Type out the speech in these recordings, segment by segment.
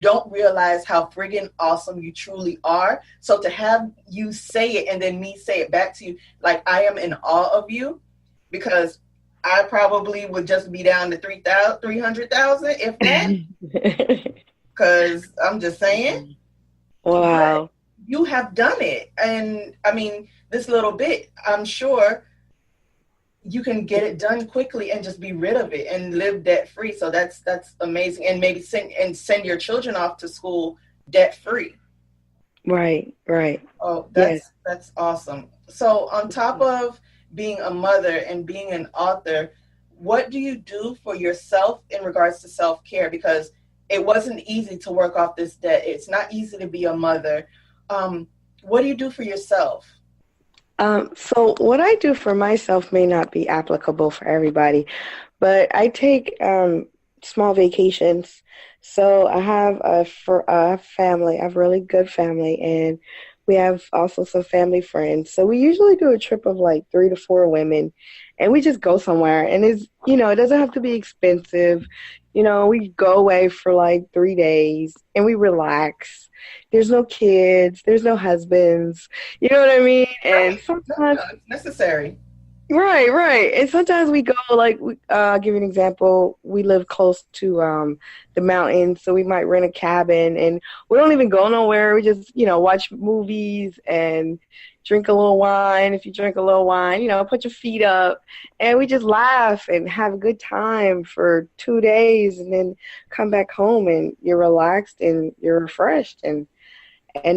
don't realize how friggin' awesome you truly are. So to have you say it and then me say it back to you, like I am in awe of you, because I probably would just be down to 300,000, if that, because I'm just saying. But Wow. you have done it. And I mean, this little bit, I'm sure you can get it done quickly and just be rid of it and live debt free. So that's amazing. And maybe send your children off to school debt free. Right, right. Oh, Yes. that's awesome. So on top of being a mother and being an author, what do you do for yourself in regards to self-care? Because it wasn't easy to work off this debt. It's not easy to be a mother. What do you do for yourself? So what I do for myself may not be applicable for everybody, but I take small vacations. So I have a family, I have a really good family, and we have also some family friends. So we usually do a trip of like 3 to 4 women, and we just go somewhere. And it doesn't have to be expensive. We go away for like 3 days and we relax. There's no kids, there's no husbands. You know what I mean? And Right. No, sometimes no, it's necessary. right, right. And sometimes we go like I'll give you an example. We live close to the mountains, so we might rent a cabin and we don't even go nowhere. We just, watch movies and drink a little wine. If you drink a little wine, put your feet up and we just laugh and have a good time for 2 days and then come back home and you're relaxed and you're refreshed and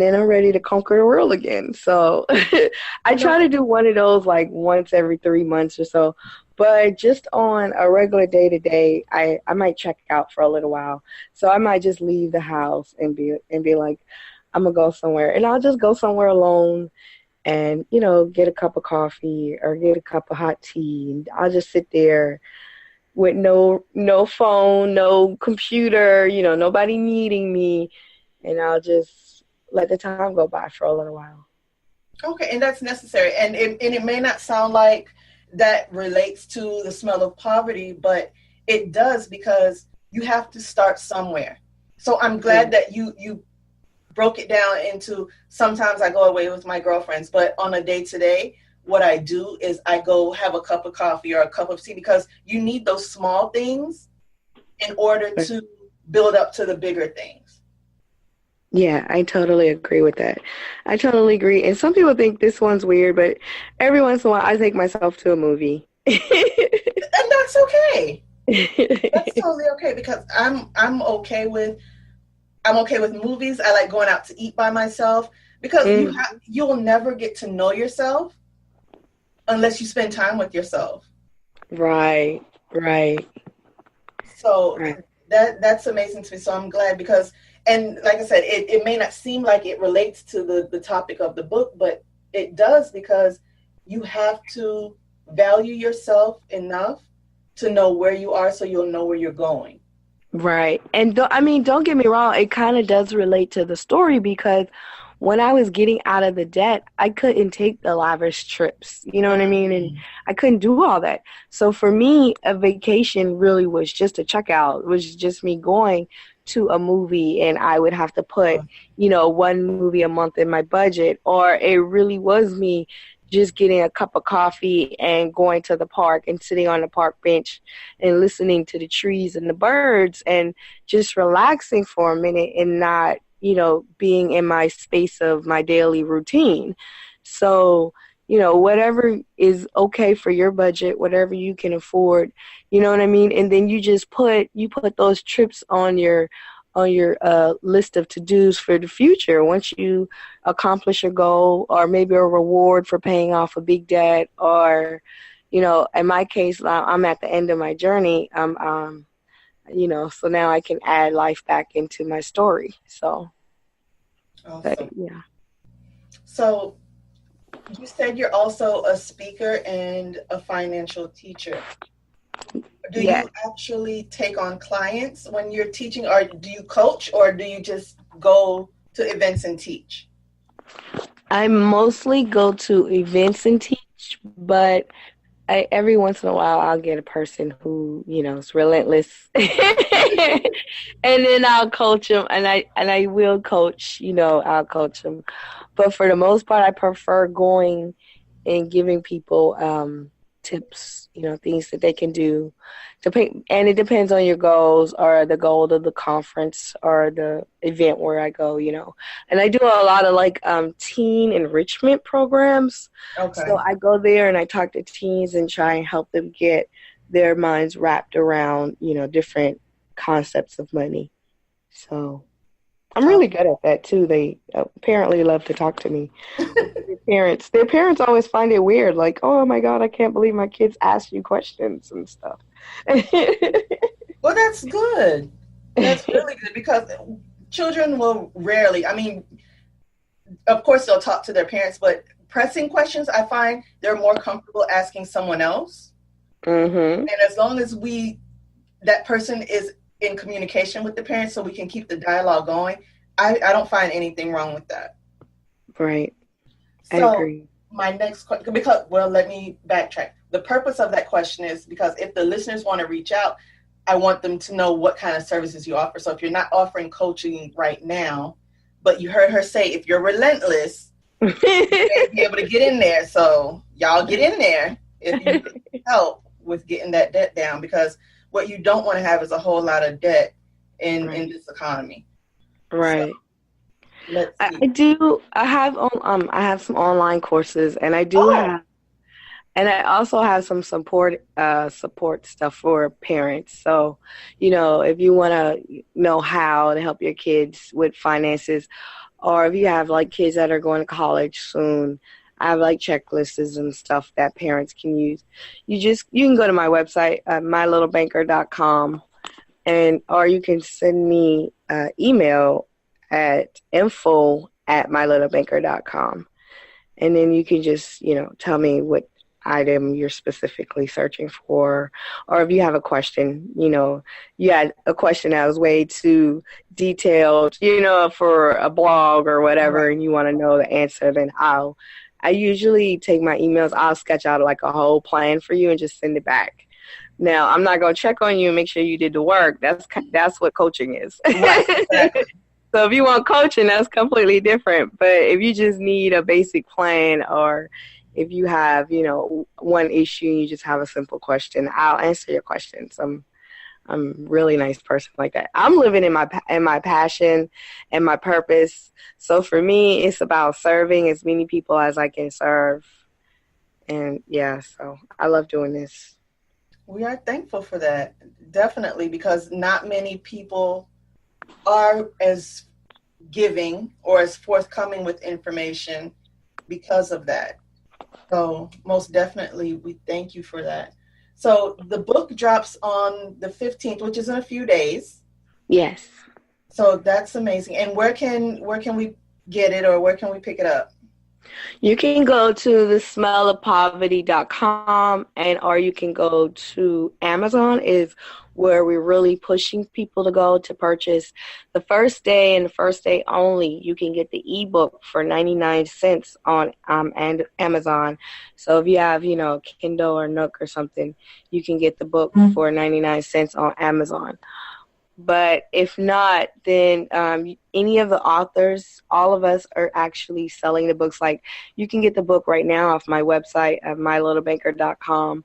then I'm ready to conquer the world again. So I You try know, to do one of those like once every 3 months or so. But just on a regular day to day, I might check out for a little while. So I might just leave the house and be like, I'm gonna go somewhere, and I'll just go somewhere alone and get a cup of coffee or get a cup of hot tea, and I'll just sit there with no phone, no computer, nobody needing me, and I'll just let the time go by for a little while. okay, and that's necessary. And it may not sound like that relates to the smell of poverty, but it does, because you have to start somewhere. So I'm Yeah. glad that you broke it down into, sometimes I go away with my girlfriends, but on a day to day, what I do is I go have a cup of coffee or a cup of tea, because you need those small things in order to build up to the bigger things. Yeah, I totally agree with that. I totally agree. And some people think this one's weird, but every once in a while I take myself to a movie. And that's okay. That's totally okay, because I'm okay with movies. I like going out to eat by myself, because Mm, you'll never get to know yourself unless you spend time with yourself. right, right, So right. that's amazing to me. So I'm glad, because, and like I said, it may not seem like it relates to the topic of the book, but it does, because you have to value yourself enough to know where you are, so you'll know where you're going. Right. And I mean, don't get me wrong, it kind of does relate to the story because when I was getting out of the debt, I couldn't take the lavish trips. You know what I mean? And I couldn't do all that. So for me, a vacation really was just a checkout. It was just me going to a movie and I would have to put, one movie a month in my budget, or it really was me just getting a cup of coffee and going to the park and sitting on the park bench and listening to the trees and the birds and just relaxing for a minute and not, being in my space of my daily routine. So, whatever is okay for your budget, whatever you can afford, you know what I mean? And then you put those trips on your list of to-dos for the future. Once you accomplish a goal or maybe a reward for paying off a big debt, or in my case, I'm at the end of my journey. So now I can add life back into my story. So, but Awesome. yeah. So you said you're also a speaker and a financial teacher. Do Yeah. you actually take on clients when you're teaching, or do you coach, or do you just go to events and teach? I mostly go to events and teach, but every once in a while I'll get a person who, is relentless. And then I'll coach them, and I will coach, I'll coach them. But for the most part, I prefer going and giving people tips, things that they can do. And it depends on your goals or the goal of the conference or the event where I go, And I do a lot of teen enrichment programs. Okay. So I go there and I talk to teens and try and help them get their minds wrapped around, different concepts of money. So I'm really good at that too. They apparently love to talk to me. Their parents always find it weird, like, oh my God, I can't believe my kids ask you questions and stuff. Well, that's good. That's really good, because children will rarely, of course they'll talk to their parents, but pressing questions, I find they're more comfortable asking someone else. Mm-hmm. And as long as that person is in communication with the parents, so we can keep the dialogue going, I don't find anything wrong with that. Right. So I agree. My next question, let me backtrack. The purpose of that question is because if the listeners want to reach out, I want them to know what kind of services you offer. So if you're not offering coaching right now, but you heard her say, if you're relentless, you may be able to get in there. So y'all get in there if you need help with getting that debt down, because what you don't want to have is a whole lot of debt in this economy. Right. So, let's see. I have some online courses, and and I also have some support stuff for parents. So, if you want to know how to help your kids with finances, or if you have kids that are going to college soon, I have checklists and stuff that parents can use. You can go to my website, mylittlebanker.com, or you can send me email at info@mylittlebanker.com. And then you can just, tell me what item you're specifically searching for, or if you have a question, you had a question that was way too detailed, for a blog or whatever, right, and you want to know the answer, then I usually take my emails, I'll sketch out a whole plan for you and just send it back. Now, I'm not going to check on you and make sure you did the work. That's what coaching is. Right, exactly. So if you want coaching, that's completely different. But if you just need a basic plan, or if you have, one issue and you just have a simple question, I'll answer your questions. I'm a really nice person like that. I'm living in my passion and my purpose. So for me, it's about serving as many people as I can serve. And so I love doing this. We are thankful for that, definitely, because not many people are as giving or as forthcoming with information because of that. So most definitely, we thank you for that. So the book drops on the 15th, which is in a few days. Yes. So that's amazing. And where can we get it, or where can we pick it up? You can go to thesmellofpoverty.com, or you can go to Amazon, is where we're really pushing people to go to purchase. The first day and the first day only, you can get the ebook for 99 cents on Amazon. So if you have, Kindle or Nook or something, you can get the book for 99 cents on Amazon. But if not, then any of the authors, all of us are actually selling the books. You can get the book right now off my website at mylittlebanker.com,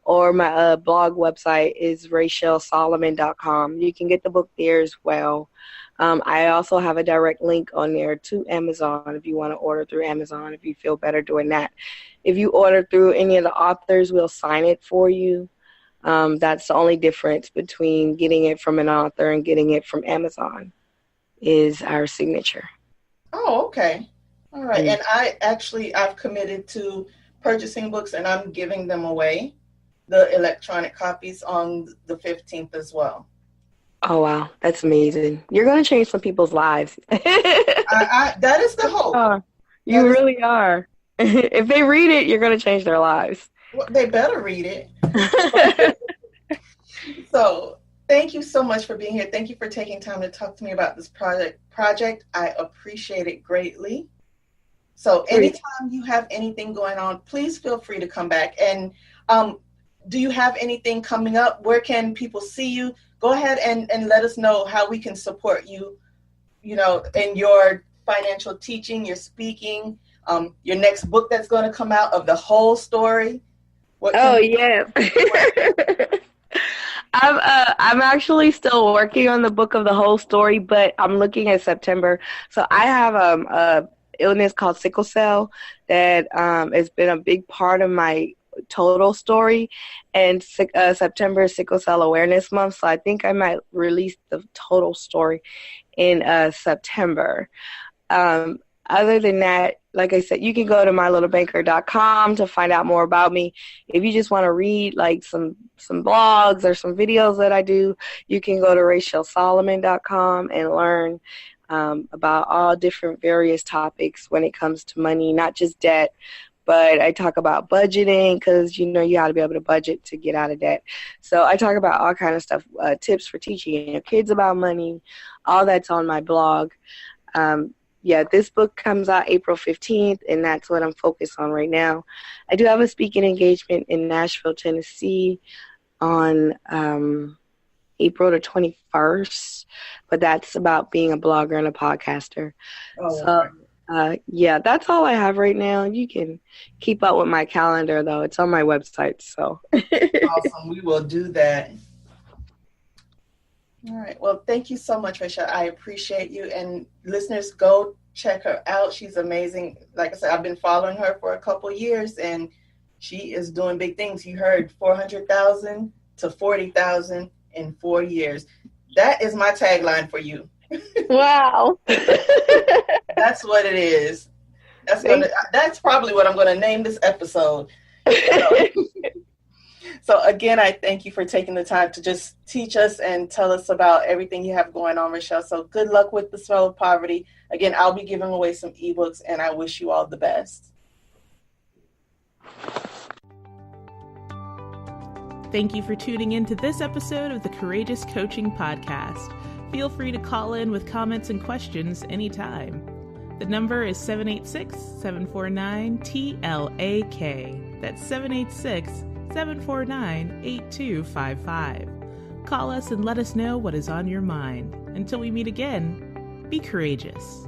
or my blog website is RaeshalSolomon.com. You can get the book there as well. I also have a direct link on there to Amazon if you want to order through Amazon, if you feel better doing that. If you order through any of the authors, we'll sign it for you. That's the only difference between getting it from an author and getting it from Amazon, is our signature. Oh, okay. All right. And I've committed to purchasing books, and I'm giving them away, the electronic copies, on the 15th as well. Oh, wow. That's amazing. You're going to change some people's lives. That is the hope. You really are. If they read it, you're going to change their lives. Well, they better read it. So thank you so much for being here. Thank you for taking time to talk to me about this project. I appreciate it greatly. So anytime you have anything going on, please feel free to come back. And Do you have anything coming up? Where can people see you? Go ahead and let us know how we can support you, you know, in your financial teaching, your speaking, your next book that's going to come out of the whole story. Yeah. I'm actually still working on the book of the whole story, but I'm looking at September. So I have a illness called sickle cell that has been a big part of my total story, and September is Sickle Cell Awareness Month, so I think I might release the total story in September. Other than that, like I said, you can go to mylittlebanker.com to find out more about me. If you just want to read like some blogs or some videos that I do, you can go to RaeshalSolomon.com and learn about all different various topics when it comes to money, not just debt, but I talk about budgeting because, you know, you got to be able to budget to get out of debt. So I talk about all kind of stuff, tips for teaching your kids about money. All that's on my blog. This book comes out April 15th, and that's what I'm focused on right now. I do have a speaking engagement in Nashville, Tennessee on April the 21st, but that's about being a blogger and a podcaster. That's all I have right now. You can keep up with my calendar, though. It's on my website, so. Awesome. We will do that. All right. Well, thank you so much, Raeshal. I appreciate you. And listeners, go check her out. She's amazing. Like I said, I've been following her for a couple years, and she is doing big things. You heard 400,000 to 40,000 in 4 years. That is my tagline for you. Wow. That's what it is. That's probably what I'm going to name this episode. So again, I thank you for taking the time to just teach us and tell us about everything you have going on, Raeshal. So good luck with The Smell of Poverty. Again, I'll be giving away some ebooks, and I wish you all the best. Thank you for tuning in to this episode of the Courageous Coaching Podcast. Feel free to call in with comments and questions anytime. The number is 786-749-TLAK. That's 786-749-8255. Call us and let us know what is on your mind. Until we meet again, be courageous.